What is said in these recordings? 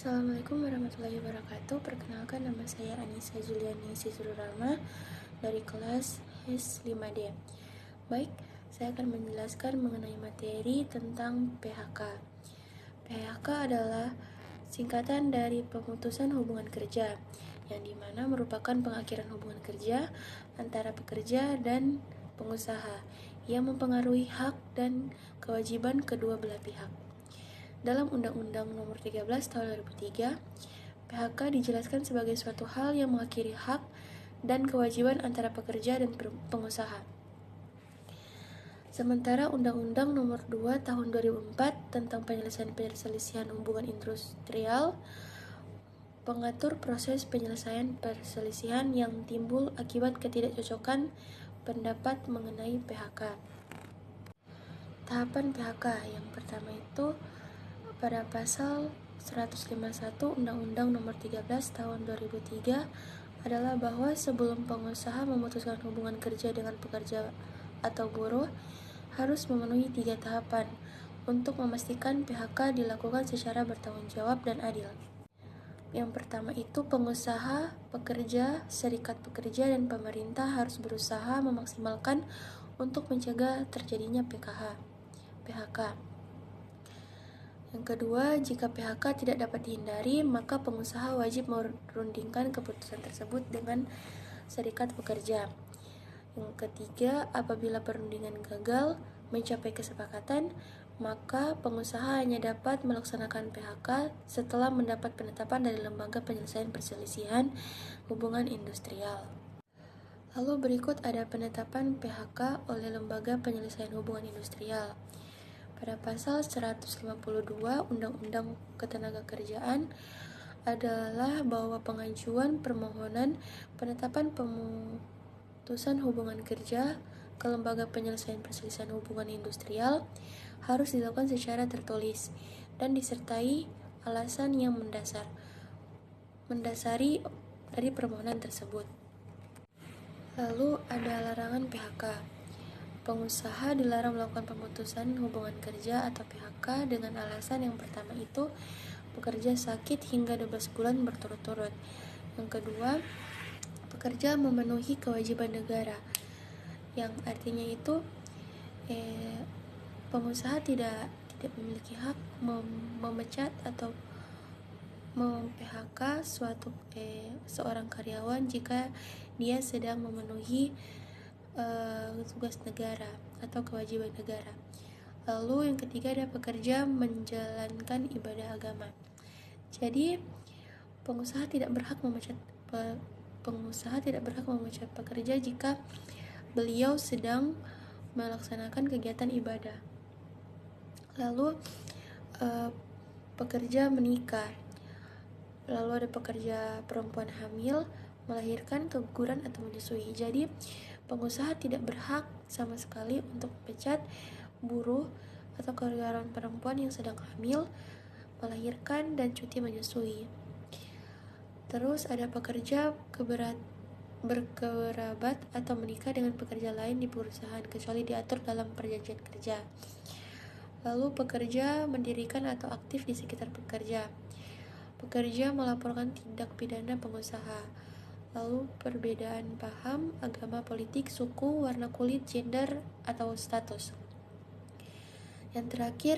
Assalamualaikum warahmatullahi wabarakatuh. Perkenalkan, nama saya Anissa Juliani Sisrurama dari kelas S5D. Baik, saya akan menjelaskan mengenai materi tentang PHK. PHK adalah singkatan dari pemutusan hubungan kerja, yang dimana merupakan pengakhiran hubungan kerja antara pekerja dan pengusaha yang mempengaruhi hak dan kewajiban kedua belah pihak. Dalam Undang-Undang Nomor 13 Tahun 2003, PHK dijelaskan sebagai suatu hal yang mengakhiri hak dan kewajiban antara pekerja dan pengusaha. Sementara Undang-Undang Nomor 2 Tahun 2004 tentang penyelesaian perselisihan hubungan industrial mengatur proses penyelesaian perselisihan yang timbul akibat ketidakcocokan pendapat mengenai PHK. Tahapan PHK yang pertama itu pada pasal 151 Undang-Undang Nomor 13 Tahun 2003 adalah bahwa sebelum pengusaha memutuskan hubungan kerja dengan pekerja atau buruh harus memenuhi 3 tahapan untuk memastikan PHK dilakukan secara bertanggung jawab dan adil. Yang pertama itu pengusaha, pekerja, serikat pekerja, dan pemerintah harus berusaha memaksimalkan untuk mencegah terjadinya PHK. Yang kedua, jika PHK tidak dapat dihindari, maka pengusaha wajib merundingkan keputusan tersebut dengan serikat pekerja. Yang ketiga, apabila perundingan gagal mencapai kesepakatan, maka pengusaha hanya dapat melaksanakan PHK setelah mendapat penetapan dari Lembaga Penyelesaian Perselisihan Hubungan Industrial. Lalu berikut ada penetapan PHK oleh Lembaga Penyelesaian Hubungan Industrial. Pada pasal 152 Undang-Undang Ketenagakerjaan adalah bahwa pengajuan permohonan penetapan pemutusan hubungan kerja ke Lembaga Penyelesaian Perselisihan Hubungan Industrial harus dilakukan secara tertulis dan disertai alasan yang mendasari dari permohonan tersebut. Lalu ada larangan PHK. Pengusaha dilarang melakukan pemutusan hubungan kerja atau PHK dengan alasan yang pertama itu pekerja sakit hingga 12 bulan berturut-turut. Yang kedua, pekerja memenuhi kewajiban negara, yang artinya itu pengusaha tidak memiliki hak memecat atau mem-PHK seorang karyawan jika dia sedang memenuhi tugas negara atau kewajiban negara. Lalu yang ketiga ada pekerja menjalankan ibadah agama. Jadi pengusaha tidak berhak memecat pekerja jika beliau sedang melaksanakan kegiatan ibadah. Lalu pekerja menikah. Lalu ada pekerja perempuan hamil, melahirkan, keguguran atau menyusui. Jadi pengusaha tidak berhak sama sekali untuk memecat buruh atau karyawan perempuan yang sedang hamil, melahirkan, dan cuti menyusui. Terus ada pekerja berkerabat atau menikah dengan pekerja lain di perusahaan kecuali diatur dalam perjanjian kerja. Lalu pekerja mendirikan atau aktif di sekitar pekerja. Pekerja melaporkan tindak pidana pengusaha. Lalu perbedaan paham, agama, politik, suku, warna kulit, gender, atau status. Yang terakhir,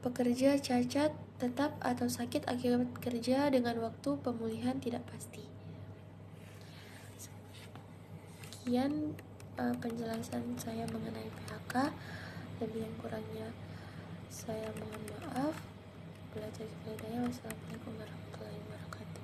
pekerja cacat, tetap atau sakit akibat kerja dengan waktu pemulihan tidak pasti. Sekian penjelasan saya mengenai PHK. Lebih yang kurangnya saya mohon maaf. Belajar hidayah. Wassalamualaikum warahmatullahi wabarakatuh.